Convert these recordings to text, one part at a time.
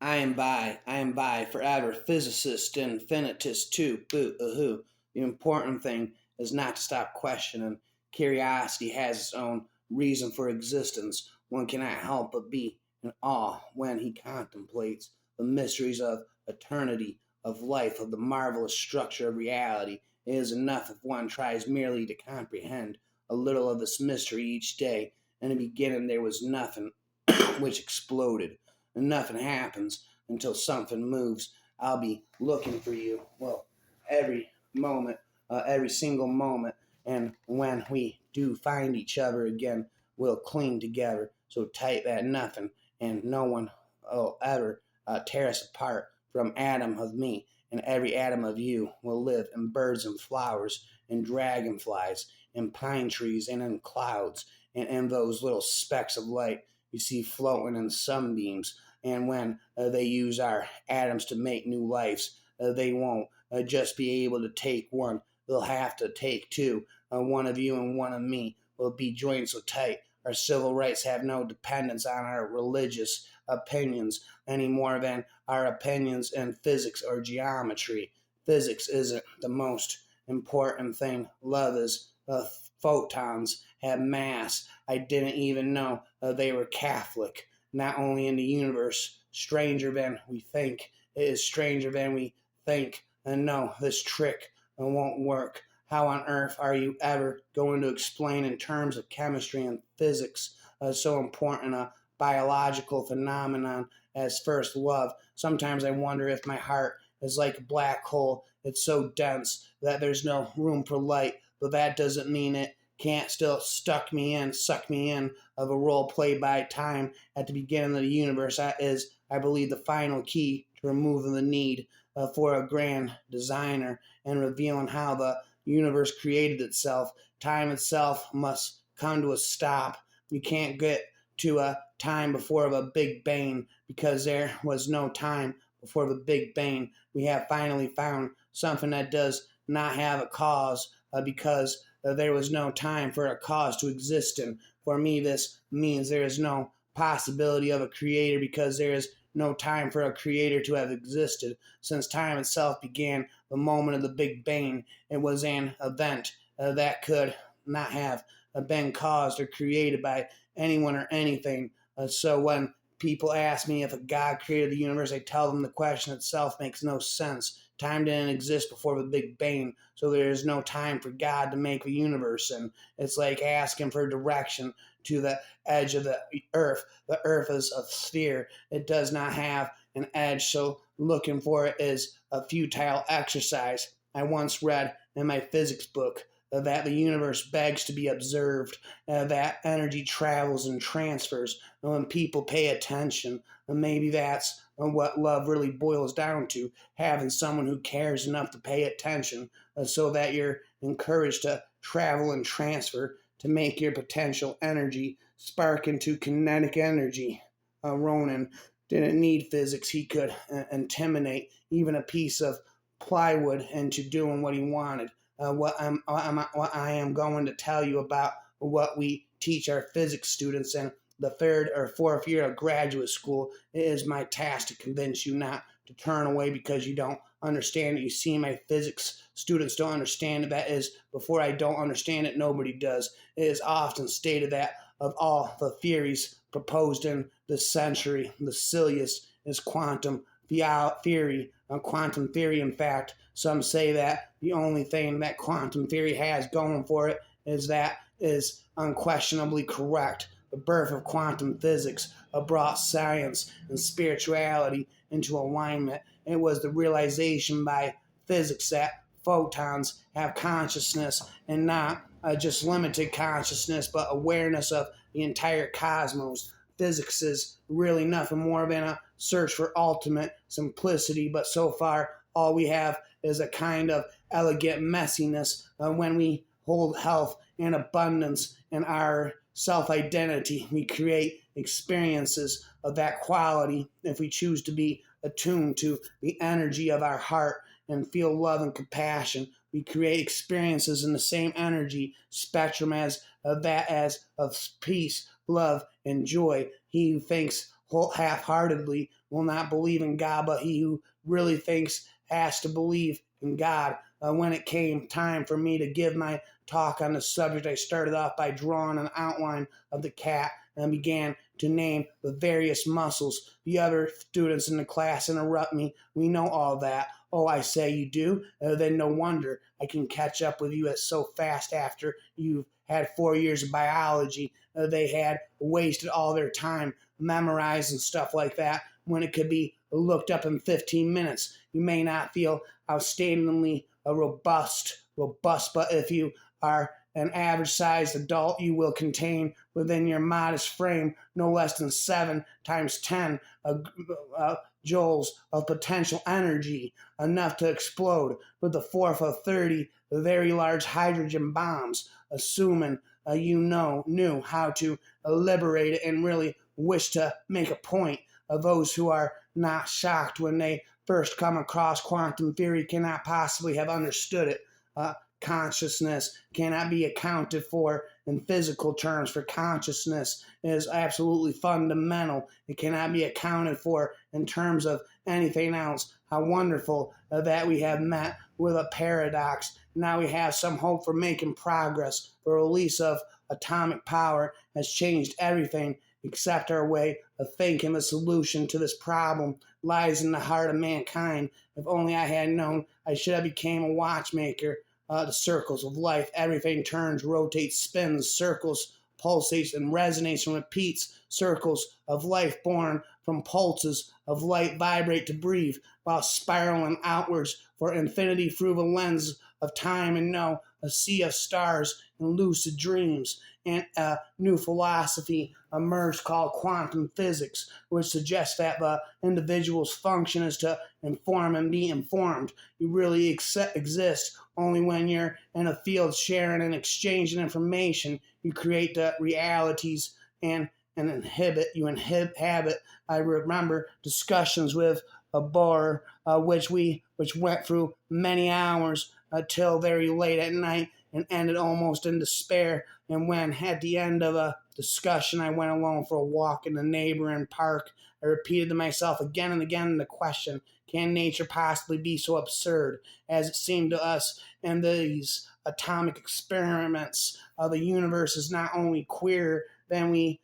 I am by, forever, physicist, infinitist, too, boo, hoo. The important thing is not to stop questioning. Curiosity has its own reason for existence. One cannot help but be in awe when he contemplates the mysteries of eternity, of life, of the marvelous structure of reality. It is enough if one tries merely to comprehend a little of this mystery each day. In the beginning, there was nothing which exploded, and nothing happens until something moves. I'll be looking for you. Well, every moment, every single moment. And when we do find each other again, we'll cling together so tight that nothing and no one will ever tear us apart. From atom of me and every atom of you will live in birds and flowers and dragonflies and pine trees and in clouds and in those little specks of light you see floating in sunbeams. And when they use our atoms to make new lives, they won't just be able to take one. They'll have to take two. One of you and one of me will be joined so tight. Our civil rights have no dependence on our religious opinions any more than our opinions in physics or geometry. Physics isn't the most important thing. Love is. Photons have mass. I didn't even know they were Catholic. Not only in the universe, stranger than we think. It is stranger than we think. And no, this trick won't work. How on earth are you ever going to explain in terms of chemistry and physics so important a biological phenomenon as first love? Sometimes I wonder if my heart is like a black hole. It's so dense that there's no room for light, but that doesn't mean it can't still suck me in of a role played by time at the beginning of the universe. That is, I believe, the final key to removing the need for a grand designer and revealing how the universe created itself. Time itself must come to a stop. You can't get to a time before a Big Bang because there was no time before the Big Bang. We have finally found something that does not have a cause because there was no time for a cause to exist. And for me, this means there is no possibility of a creator because there is no time for a creator to have existed. Since time itself began the moment of the Big Bang, it was an event that could not have been caused or created by anyone or anything. So when people ask me if a God created the universe, I tell them the question itself makes no sense. Time didn't exist before the Big Bang, so there is no time for God to make the universe. And it's like asking for direction to the edge of the earth. The earth is a sphere. It does not have an edge, so looking for it is a futile exercise. I once read in my physics book that the universe begs to be observed, that energy travels and transfers when people pay attention. And maybe that's what love really boils down to, having someone who cares enough to pay attention so that you're encouraged to travel and transfer to make your potential energy spark into kinetic energy. Ronan didn't need physics. He could intimidate even a piece of plywood into doing what he wanted. What I am going to tell you about what we teach our physics students in the third or fourth year of graduate school. It is my task to convince you not to turn away because you don't understand it. You see, my physics students don't understand it. That is, before I don't understand it, nobody does. It is often stated that of all the theories proposed in this century, the silliest is quantum theory. Quantum theory, in fact, some say that the only thing that quantum theory has going for it is that is unquestionably correct. The birth of quantum physics brought science and spirituality into alignment. It was the realization by physics that photons have consciousness and not just limited consciousness, but awareness of the entire cosmos. Physics is really nothing more than a search for ultimate simplicity, but so far all we have is a kind of elegant messiness when we hold health and abundance in our self-identity. We create experiences of that quality if we choose to be attuned to the energy of our heart and feel love and compassion. We create experiences in the same energy spectrum as that as of peace, love, and joy. He who thinks half-heartedly will not believe in God, but he who really thinks has to believe in God. When it came time for me to give my talk on the subject, I started off by drawing an outline of the cat and began to name the various muscles. The other students in the class interrupt me. We know all that. Oh, I say, you do? Then no wonder I can catch up with you so fast after you've had 4 years of biology. They had wasted all their time memorizing stuff like that when it could be looked up in 15 minutes. You may not feel outstandingly robust, but if you are an average-sized adult, you will contain within your modest frame no less than 7 times 10 joules of potential energy, enough to explode with the force of 30 very large hydrogen bombs, assuming you knew how to liberate it and really wish to make a point. Those who are not shocked when they first come across quantum theory cannot possibly have understood it. Consciousness cannot be accounted for in physical terms, for consciousness is absolutely fundamental. It cannot be accounted for in terms of anything else. How wonderful that we have met with a paradox. Now we have some hope for making progress. The release of atomic power has changed everything except our way of thinking. The solution to this problem lies in the heart of mankind. If only I had known, I should have become a watchmaker. The circles of life, everything turns, rotates, spins, circles, pulsates, and resonates and repeats. Circles of life born from pulses of light vibrate to breathe, while spiraling outwards for infinity through the lens of time, and know a sea of stars and lucid dreams. And a new philosophy emerged called quantum physics, which suggests that the individual's function is to inform and be informed. You really exist only when you're in a field sharing and exchanging information. You create the realities and inhabit. I remember discussions with a bar which went through many hours till very late at night and ended almost in despair. And when at the end of a discussion I went alone for a walk in the neighboring park, I repeated to myself again and again the question, can nature possibly be so absurd as it seemed to us in these atomic experiments? The universe is not only queerer than we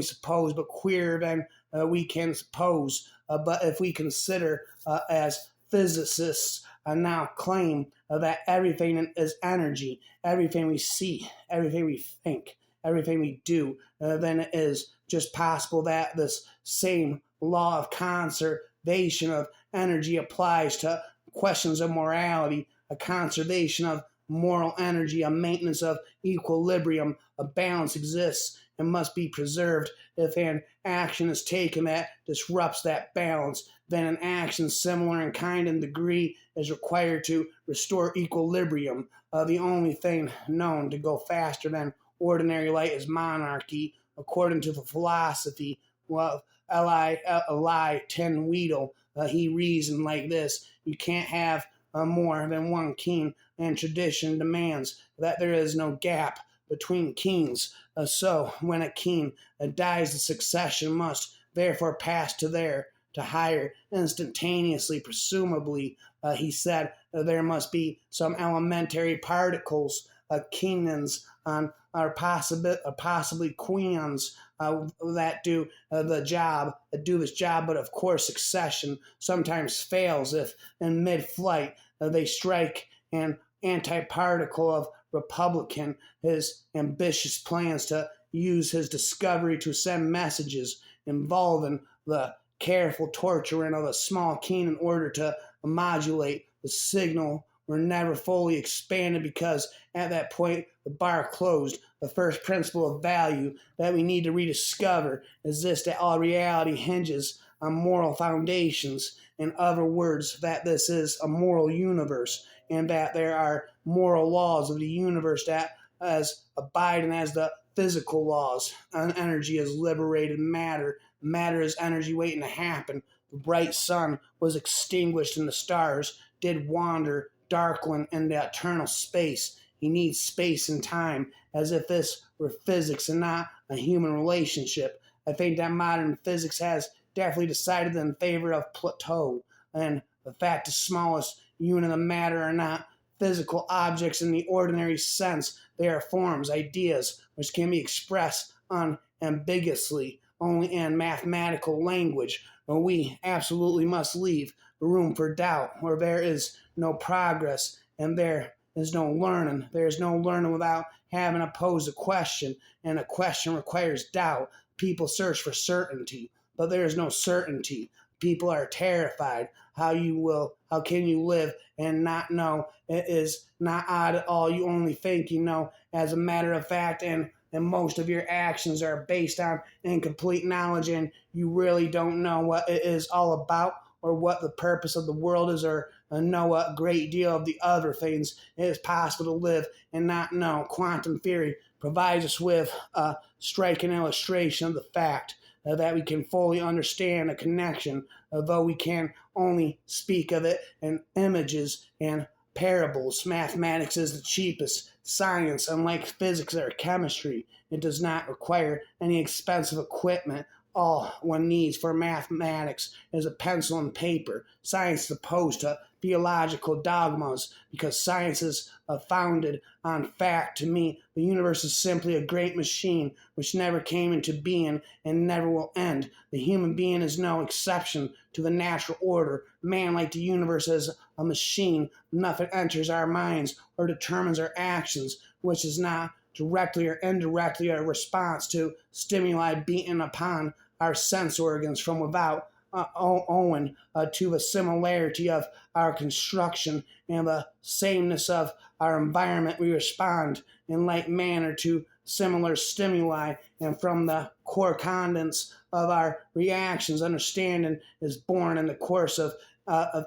suppose, but queerer than we can suppose. But if we consider, as physicists now claim, that everything is energy, everything we see, everything we think, everything we do, then it is just possible that this same law of conservation of energy applies to questions of morality. A conservation of moral energy, a maintenance of equilibrium, a balance exists and must be preserved. If an action is taken that disrupts that balance, then an action similar in kind and degree is required to restore equilibrium. The only thing known to go faster than ordinary light is monarchy, according to the philosophy of Eli Ten Weedle. He reasoned like this: you can't have more than one king, and tradition demands that there is no gap between kings. So when a king dies, the succession must therefore pass to higher instantaneously. Presumably, he said, there must be some elementary particles, kingdoms, or possibly queens that do this job. But of course, succession sometimes fails if in mid-flight they strike an antiparticle of Republican. His ambitious plans to use his discovery to send messages involving the careful torturing of a small king in order to modulate the signal were never fully expanded, because at that point the bar closed. The first principle of value that we need to rediscover is this: that all reality hinges on moral foundations. In other words, that this is a moral universe, and that there are moral laws of the universe that as abiding as the physical laws. Energy is liberated matter. Matter is energy waiting to happen. The bright sun was extinguished and the stars did wander darkling into eternal space. He needs space and time, as if this were physics and not a human relationship. I think that modern physics has definitely decided in favor of Plato, and the fact the smallest unit of matter are not physical objects in the ordinary sense. They are forms, ideas, which can be expressed unambiguously only in mathematical language. We absolutely must leave room for doubt, where there is no progress and there is no learning. There is no learning without having to pose a question, and a question requires doubt. People search for certainty, but there is no certainty. People are terrified. How can you live and not know? It is not odd at all. You only think you know. As a matter of fact, and most of your actions are based on incomplete knowledge, and you really don't know what it is all about or what the purpose of the world is, or know a great deal of the other things. It is possible to live and not know. Quantum theory provides us with a striking illustration of the fact that we can fully understand a connection, although we can only speak of it in images and parables. Mathematics is the cheapest science. Unlike physics or chemistry, it does not require any expensive equipment. All one needs for mathematics is a pencil and paper. Science is opposed to theological dogmas because science is founded on fact. To me, the universe is simply a great machine which never came into being and never will end. The human being is no exception to the natural order. Man, like the universe, is a machine. Nothing enters our minds or determines our actions, which is not directly or indirectly a response to stimuli beaten upon our sense organs from without, owing to the similarity of our construction and the sameness of our environment. We respond in like manner to similar stimuli, and from the correspondence of our reactions, understanding is born in the course of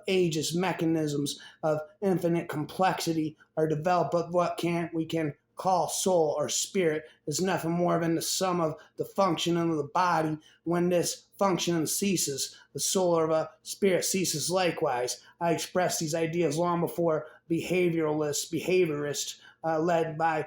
ages. Mechanisms of infinite complexity are developed, but we can call soul or spirit is nothing more than the sum of the functioning of the body. When this functioning ceases, the soul or the spirit ceases likewise. I expressed these ideas long before behaviorists led by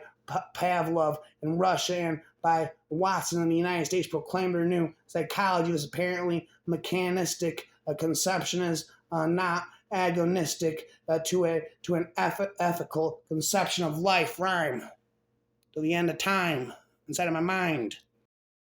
Pavlov in Russia and by Watson in the United States proclaimed their new psychology was apparently mechanistic. A conception is not agonistic to an ethical conception of life. Rhyme to the end of time inside of my mind.